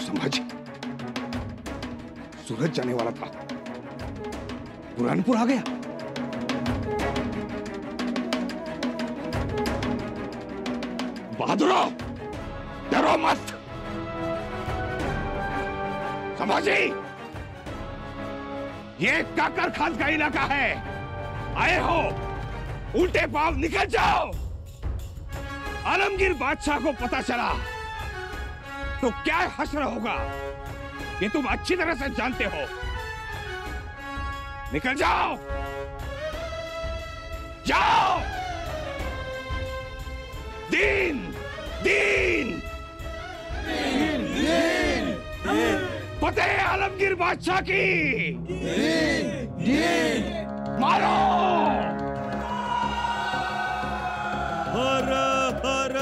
संभाजी सूरज जाने वाला था, बुरहानपुर आ गया। बहादुरो, डरो मत। संभाजी, ये काकर खान का इलाका है। आए हो, उल्टे पांव निकल जाओ। आलमगीर बादशाह को पता चला तो क्या हश्र होगा, ये तुम अच्छी तरह से जानते हो। निकल जाओ, जाओ। दीन दीन दीन दीन, फतेह आलमगीर बादशाह की। दीन दीन, मारो। हर हर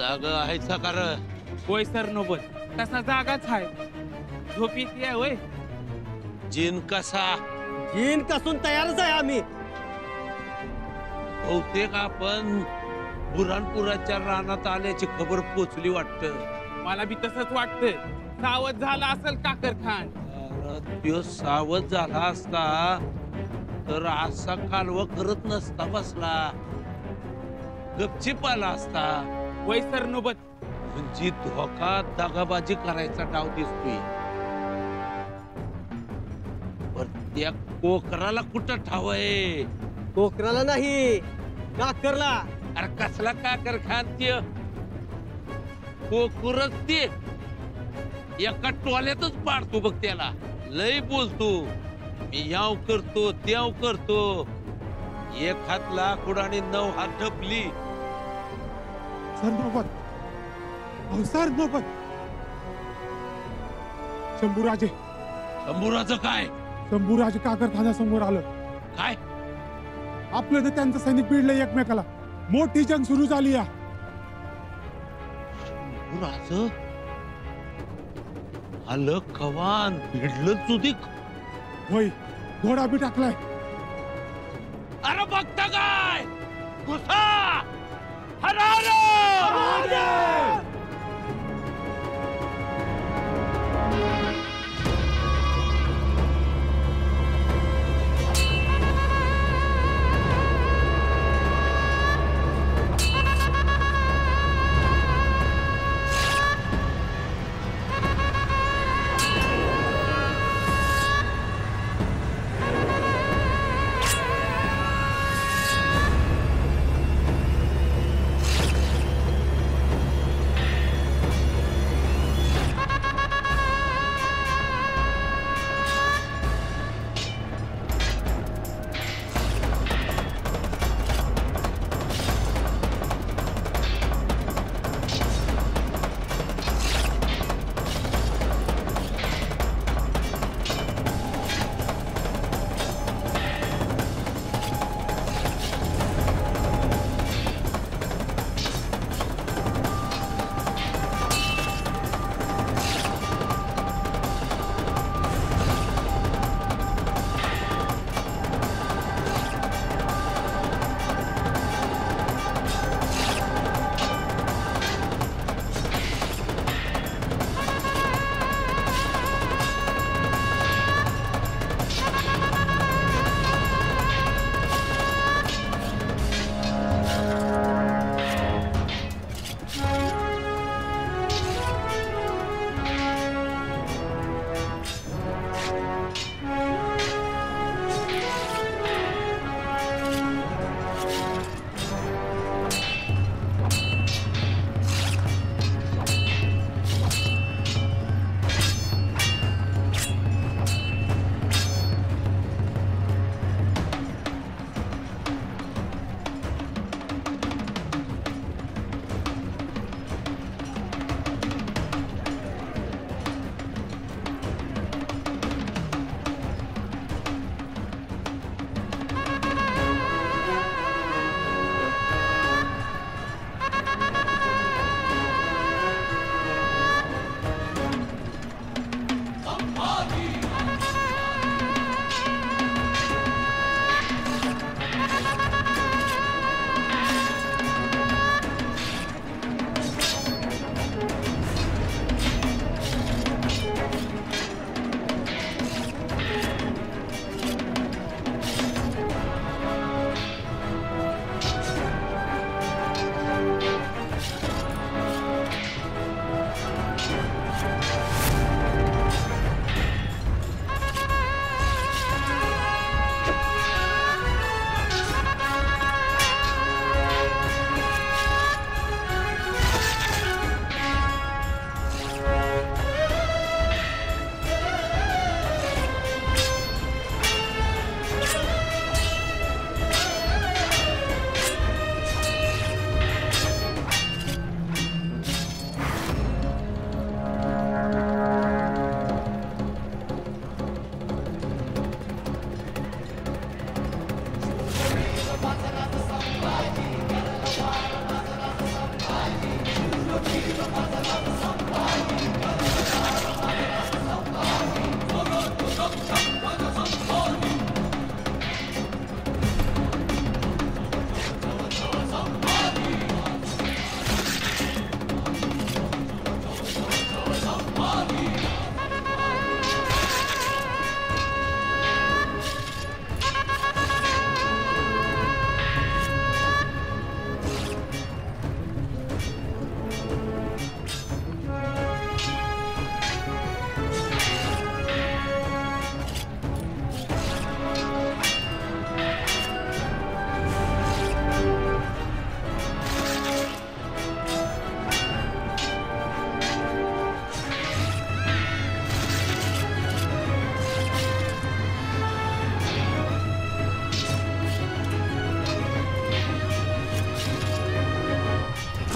जागा आहे साकार? होय सर नोबत, तसा जागाच आहे. झोपीत आहे होय. जिन कसा? जिन कसून तयारच आहे आम्ही. बहुतेक आपण बुरहानपुराच्या रानात आल्याची खबर पोचली वाटतं. मला बी तसंच वाटतं. सावध झाला असेल काकर खान. तो सावध झाला असता तर असा कालवा करत नसता बसला, गपचीप आला असता. होय सर नोबत. म्हणजे धोका दगाबाजी करायचा डाव दिसतोय. पण त्या कोकराला कुठं ठाव आहे? कोकराला नाही, काकरला. अरे कसला काकर खान ते? कोकरच ते. एका टोल्यातच पाडतो बघ त्याला. लय बोलतो, मी याव करतो त्याव करतो. एक हात लाकूड आणि 9 हात ढपली. सर नोबत, अहो सर नोबत. शंभूराजे. शंभूराज काय? शंभूराजे काकरखान्यासमोर आलं. काय? आपलं तर त्यांचं सैनिक भिडलं एकमेकाला. मोठी जंग सुरू झाली या. शंभूराज आलं कवान, भिडलं चुदीक. होय, घोडा बी टाकलाय. अरे बघता काय? घुसा.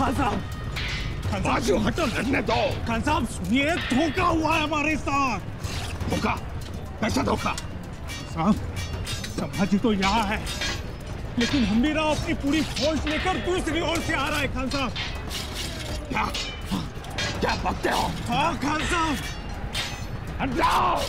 खान साहब, बाजू हटो, लड़ने दो। खान साहब सुनिए, धोखा हुआ है हमारे साथ। धोखा? कैसा धोखा? साहब, संभाजी तो यहाँ है, लेकिन हम्बीराव अपनी पूरी फौज लेकर दूसरी ओर से आ रहा है खान साहब। क्या क्या बकते हो? हाँ खान साहब। हट जाओ।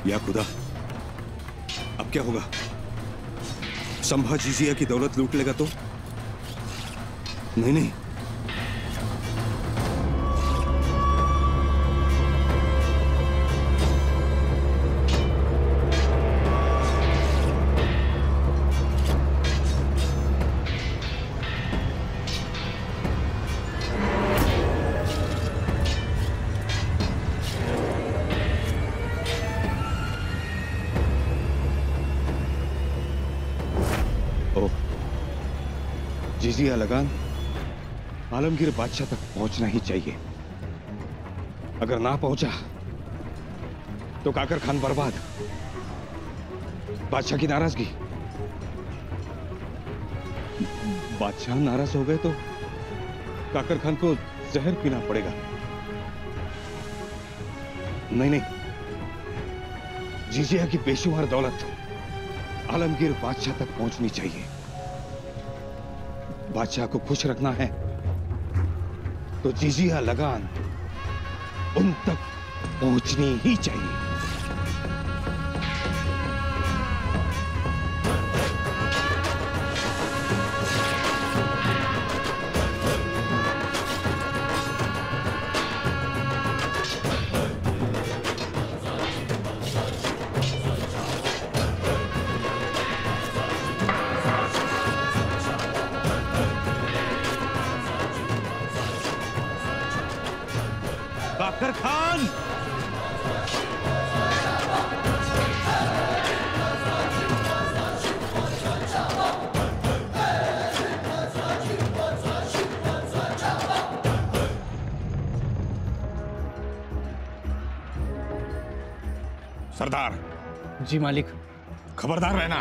या खुदा, अब क्या होगा? संभाजी की दौलत लूट लेगा तो? नहीं नहीं, जिजिया लगान आलमगीर बादशाह तक पहुंचना ही चाहिए। अगर ना पहुंचा तो काकर खान बर्बाद। बादशाह की नाराजगी, बादशाह नाराज हो गए तो काकर खान को जहर पीना पड़ेगा। नहीं नहीं, जिजिया की बेशुमार दौलत आलमगीर बादशाह तक पहुंचनी चाहिए। बादशाह को खुश रखना है तो जिजिया लगान उन तक पहुंचनी ही चाहिए। काकर खान, सरदार जी मालिक। खबरदार रहना,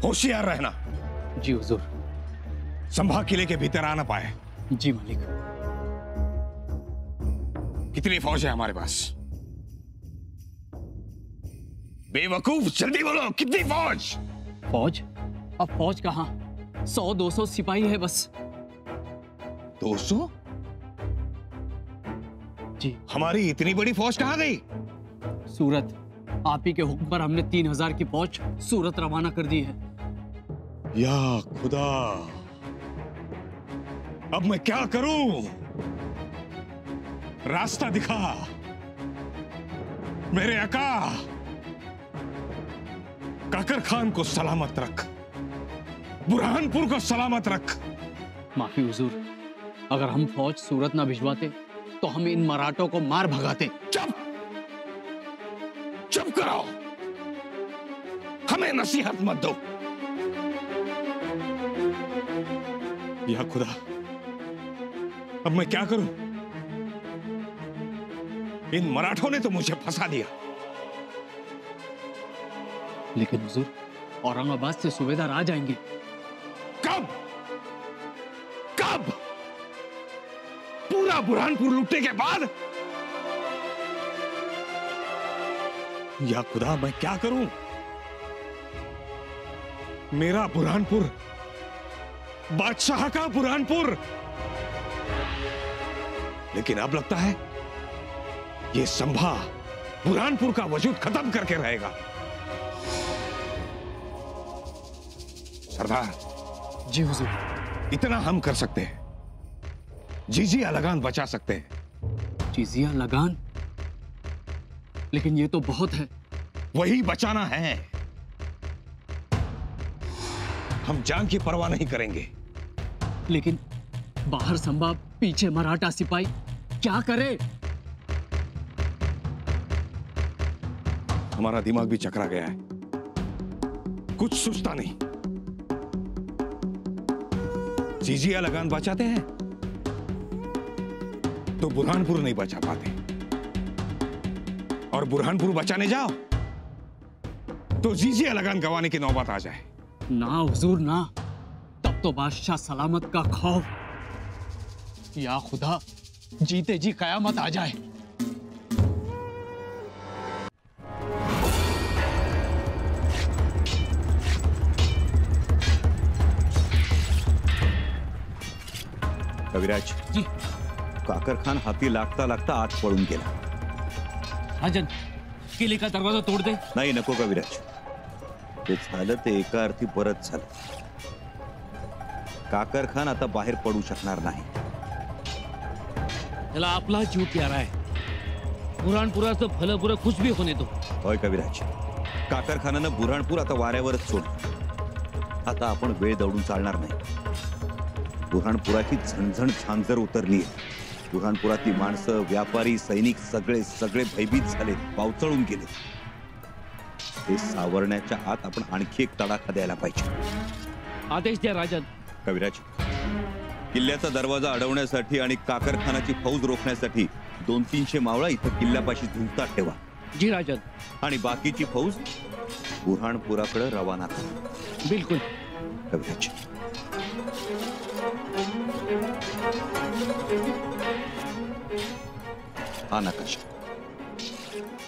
होशियार रहना। जी हुजूर। संभा किले के भीतर आ ना पाए। जी मालिक। कितनी फौज है हमारे पास? बेवकूफ, जल्दी बोलो, कितनी फौज? फौज? अब फौज कहाँ, 100-200 सिपाही है बस। 200? जी। हमारी इतनी बड़ी फौज कहाँ गई? सूरत, आप ही के हुक्म पर हमने 3000 की फौज सूरत रवाना कर दी है। या खुदा, अब मैं क्या करूं? रास्ता दिखा मेरे आका। काकर खान को सलामत रख, बुरहानपुर को सलामत रख। माफी हुजूर, अगर हम फौज सूरत ना भिजवाते तो हम इन मराठों को मार भगाते। चुप चुप करो, हमें नसीहत मत दो। या खुदा, अब मैं क्या करूं? इन मराठों ने तो मुझे फंसा दिया। लेकिन हुजूर, औरंगाबाद से सूबेदार आ जाएंगे। कब? कब? पूरा बुरहानपुर लूटने के बाद? या खुदा, मैं क्या करूं? मेरा बुरहानपुर, बादशाह का बुरहानपुर। लेकिन अब लगता है ये संभा बुरहानपुर का वजूद खत्म करके रहेगा। सरदार जी हुजूर। इतना हम कर सकते हैं, जिजिया लगान बचा सकते हैं। जिजिया लगान? लेकिन ये तो बहुत है। वही बचाना है। हम जान की परवाह नहीं करेंगे। लेकिन बाहर संभा, पीछे मराठा सिपाही, क्या करे? हमारा दिमाग भी चकरा गया है, कुछ सोचता नहीं। जिजिया लगान बचाते हैं तो बुरहानपुर नहीं बचा पाते, और बुरहानपुर बचाने जाओ तो जिजिया लगान गंवाने की नौबत आ जाए। ना हुजूर ना, तब तो बादशाह सलामत का खौफ। या खुदा, जीते जी कयामत आ जाए। कविराज जी। काकर खान हाती लागता लागता आत पळून गेला। राजन, किले का दरवाजा तोड़ दे। नाही नको कविराज, ते झालं ते एका अर्थी परत झालं। काकर खान आता बाहेर पडू शकणार नाही। त्याला आपला जीव प्यारा आहे। बुरहानपुराचं भलं बुरं कुछ भी होने दो। होय कविराज, काकर खानानं बुरहानपूर आता वाऱ्यावरच सोडलं। आता आपण वेळ दौडून चालणार नाही। बुरहानपुराची झणझण झांजर उतरली आहे। बुरहानपुरातली माणसं, व्यापारी, सैनिक सगळे सगळे भयभीत झाले, पावचळून गेले। ते सावरण्याच्या आत आपण आणखी एक तडाखा द्यायला पाहिजे। आदेश द्या राजन। कविराज, किल्ल्याचा दरवाजा अडवण्यासाठी आणि काकरखानाची फौज रोखण्यासाठी 200-300 मावळा इथं किल्ल्यापाशी झुंजता ठेवा। जी राजन। आणि बाकीची फौज बुरहानपुराकडे रवाना करा। बिल्कुल कविराज। हा नकाशा,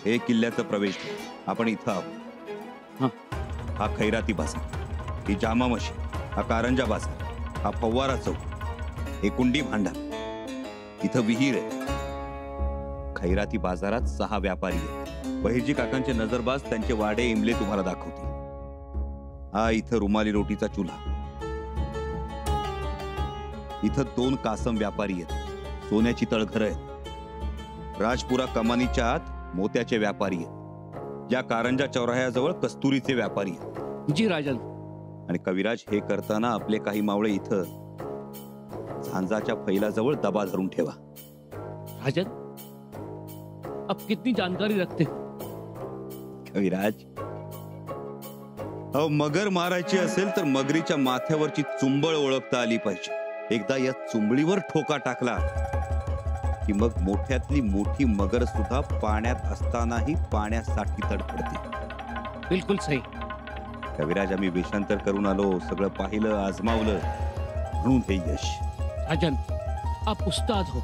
हे किल्ल्याचा प्रवेश द्वार। आपण इथं आहोत। हा खैराती बाजार, ही जामा मशीद, हा कारंजा बाजार, हा फव्वारा चौक, हे कुंडी भांडार, इथं विहीर आहे। खैराती बाजारात 6 व्यापारी आहेत। बहिर्जी काकांचे नजरबाज त्यांचे वाडे इमले तुम्हाला दाखवतील। हा इथं रुमाली रोटीचा चुल्हा, इथं 2 कासम व्यापारी आहेत, सोन्याची तळघरं आहेत। राजपुरा कमानीच्या आत मोत्याचे व्यापारी आहेत। या कारंजा चौराह्याजवळ कस्तुरीचे व्यापारी आहेत। जी राजन। आणि कविराज, हे करताना आपले काही मावळे इथं झांजाच्या फैलाजवळ दबा धरून ठेवा। राजन, अब कितनी जानकारी रखते हो? कविराज, अहो, मगर मारायची असेल तर मगरीच्या माथ्यावरची चुंबळ ओळखता आली पाहिजे। एकदा या चुंबळीवर ठोका टाकला की मग मोठ्यातली मोठी मगर सुद्धा पाण्यात असतानाही पाण्यासाठी तडफडते। बिल्कुल सही। कविराज, आम्ही वेषांतर करून आलो, सगळं पाहिलं, आजमावलं, म्हणून हे यश। राजन, आप उस्ताद हो।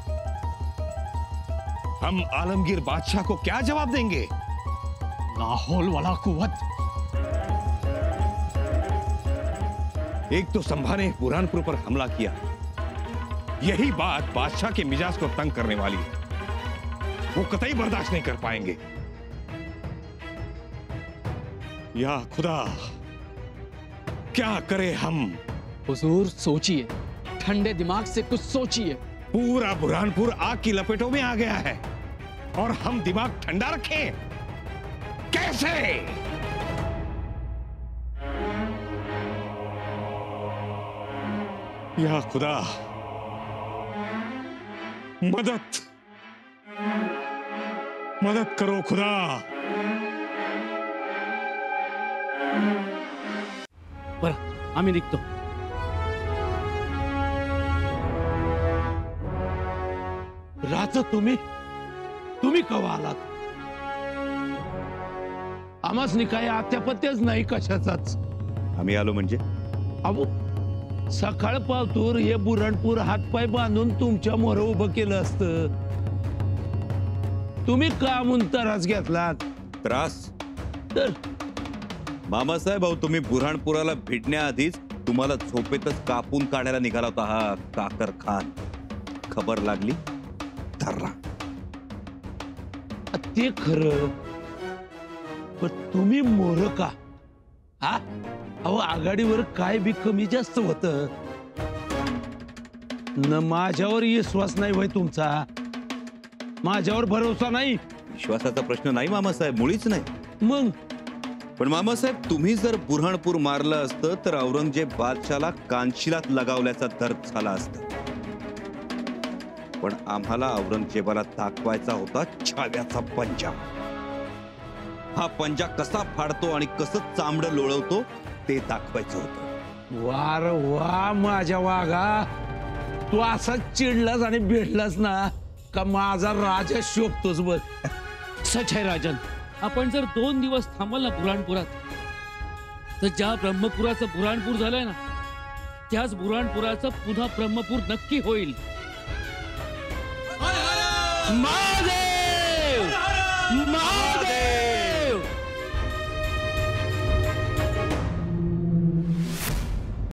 हम आलमगीर बादशाह को क्या जवाब देंगे? लाहौल वाला कुवत। एक तो संभा ने बुरहानपुर पर हमला किया, यही बात बादशाह के मिजाज को तंग करने वाली है। वो कतई बर्दाश्त नहीं कर पाएंगे। या खुदा, क्या करें हम? हुजूर सोचिए, ठंडे दिमाग से कुछ सोचिए। पूरा बुरहानपुर आग की लपेटों में आ गया है और हम दिमाग ठंडा रखें? कैसे? या खुदा, मदद मदद करो खुदा। बरं, आम्ही निघतो। राजा, तुम्ही तुम्ही कवा आलात? आम्हाच काय आत्यापत्याच नाही कशाचाच. आम्ही आलो म्हणजे अहो सकाळ पावतूर हे बुरणपूर हातपाय बांधून तुमच्या मोर उभं केलं असतं. तुम्ही का म्हणून त्रास घेतलात? त्रास तर मामासाहेब, अहो तुम्ही बुऱ्हाणपुराला भिडण्याआधीच तुम्हाला झोपेतच कापून काढायला निघाला होता हा काकर खान. खबर लागली धरला. ते खरं, पण तुम्ही मोर का? हा अहो आघाडीवर काय बी कमी जास्त होत न. माझ्यावर विश्वास नाही वय तुमचा? माझ्यावर भरोसा नाही? विश्वासाचा प्रश्न नाही मामासाहेब, मुळीच नाही. मग पण मामासाहेब, तुम्ही जर बुऱ्हाणपूर मारलं असतं तर औरंगजेब बादशाला कानशिलात लगावल्याचा दर्द झाला असता. पण आम्हाला औरंगजेबाला दाखवायचा होता छाव्याचा पंजा. हा पंजा कसा फाडतो आणि कसं चामडं लोळवतो ते दाखवायचं होतं. वार वा माझ्या वाघा, तू असाच चिडलास आणि भेटलास ना का माझा राजा शोभतोस बघ. सच आहे राजन. आपण जर 2 दिवस थांबल ना बुऱ्हाणपुरात, तर ज्या ब्रह्मपुराचं बुऱ्हाणपूर झालंय ना, त्याच बुऱ्हाणपुराचं पुन्हा ब्रह्मपूर नक्की होईल. माझे